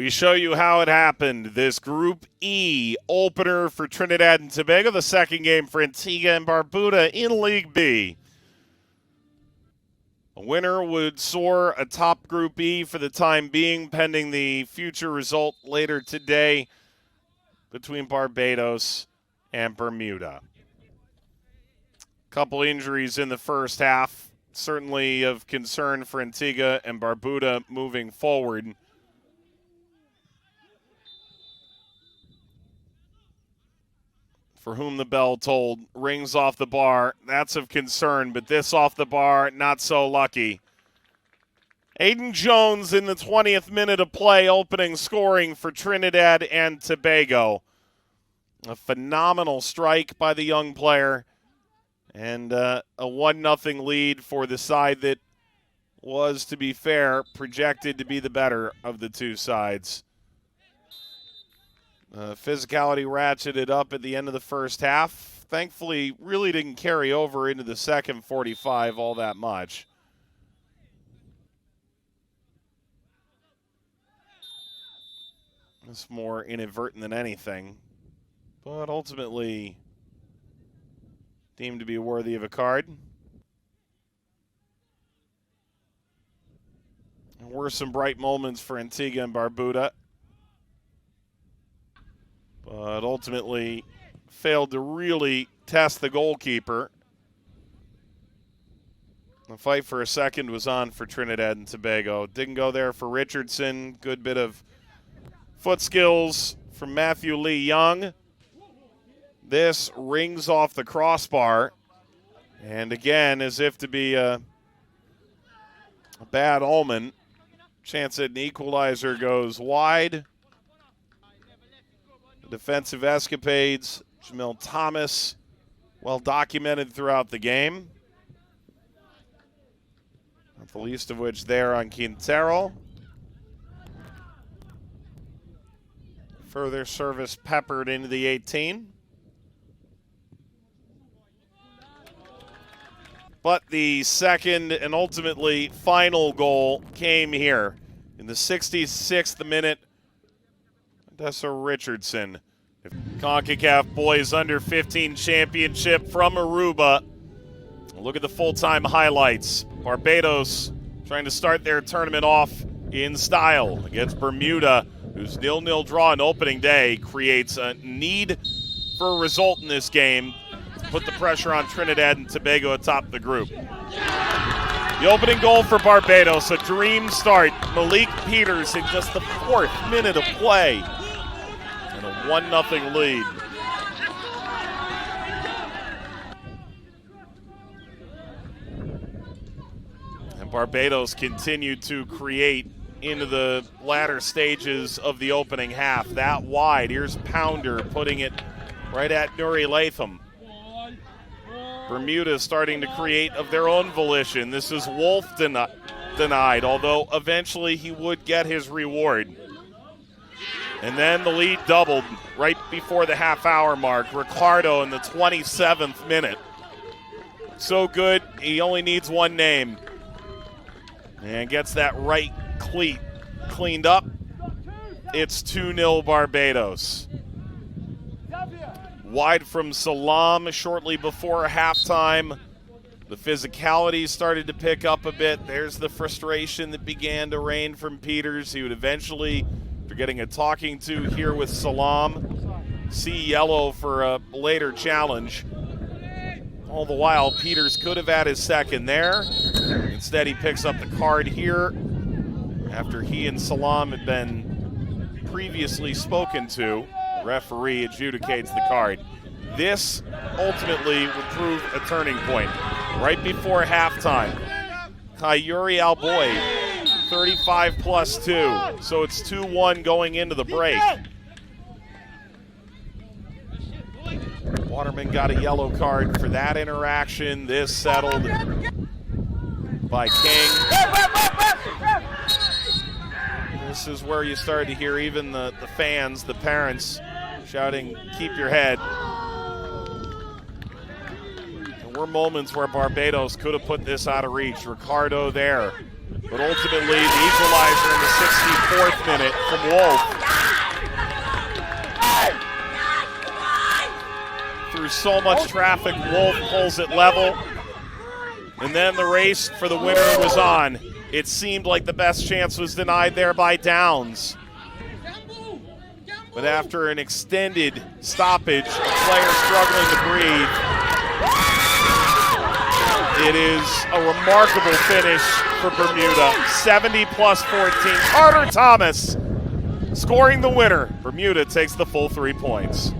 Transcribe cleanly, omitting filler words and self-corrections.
We show you how it happened. This Group E opener for Trinidad and Tobago, the second game for Antigua and Barbuda in League B. A winner would soar atop Group E for the time being, pending the future result later today between Barbados and Bermuda. Couple injuries in the first half, certainly of concern for Antigua and Barbuda moving forward. For whom the bell tolled, rings off the bar. That's of concern, but this off the bar, not so lucky. Aiden Jones in the 20th minute of play, opening scoring for Trinidad and Tobago. A phenomenal strike by the young player, and a 1-0 lead for the side that was, to be fair, projected to be the better of the two sides. Physicality ratcheted up at the end of the first half. Thankfully, really didn't carry over into the second 45 all that much. It's more inadvertent than anything, but ultimately deemed to be worthy of a card. There were some bright moments for Antigua and Barbuda, but ultimately failed to really test the goalkeeper. The fight for a second was on for Trinidad and Tobago. Didn't go there for Richardson. Good bit of foot skills from Matthew Lee Young. This rings off the crossbar. And again, as if to be a bad omen, chance that an equalizer goes wide. Defensive escapades, Jamil Thomas, well documented throughout the game. Not the least of which there on Quintero. Further service peppered into the 18. But the second and ultimately final goal came here in the 66th minute. Dessa Richardson. Concacaf Boys Under 15 Championship from Aruba. Look at the full-time highlights. Barbados trying to start their tournament off in style against Bermuda, whose 0-0 draw on opening day creates a need for a result in this game to put the pressure on Trinidad and Tobago atop the group. The opening goal for Barbados, a dream start. Malik Peters in just the 4th minute of play. And a 1-0 lead. And Barbados continued to create into the latter stages of the opening half. That wide, here's Pounder putting it right at Nuri Latham. Bermuda starting to create of their own volition. This is Wolf denied, although eventually he would get his reward. And then the lead doubled right before the half-hour mark. Ricardo in the 27th minute. So good, he only needs one name. And gets that right cleat cleaned up. It's 2-0 Barbados. Wide from Salam shortly before halftime. The physicality started to pick up a bit. There's the frustration that began to reign from Peters. He would eventually, after getting a talking to here with Salam, see yellow for a later challenge. All the while, Peters could have had his second there. Instead, he picks up the card here after he and Salam had been previously spoken to. The referee adjudicates the card. This ultimately would prove a turning point. Right before halftime, Kayuri Alboy, 35 plus 2. So it's 2-1 going into the break. Waterman got a yellow card for that interaction. This settled by King. This is where you start to hear even the fans, the parents, shouting, "Keep your head." There were moments where Barbados could have put this out of reach. Ricardo there. But ultimately, the equalizer in the 64th minute from Wolf. Through so much traffic, Wolf pulls it level. And then the race for the winner was on. It seemed like the best chance was denied there by Downs. But after an extended stoppage, a player struggling to breathe, it is a remarkable finish for Bermuda. 70+14. Carter Thomas scoring the winner. Bermuda takes the full 3 points.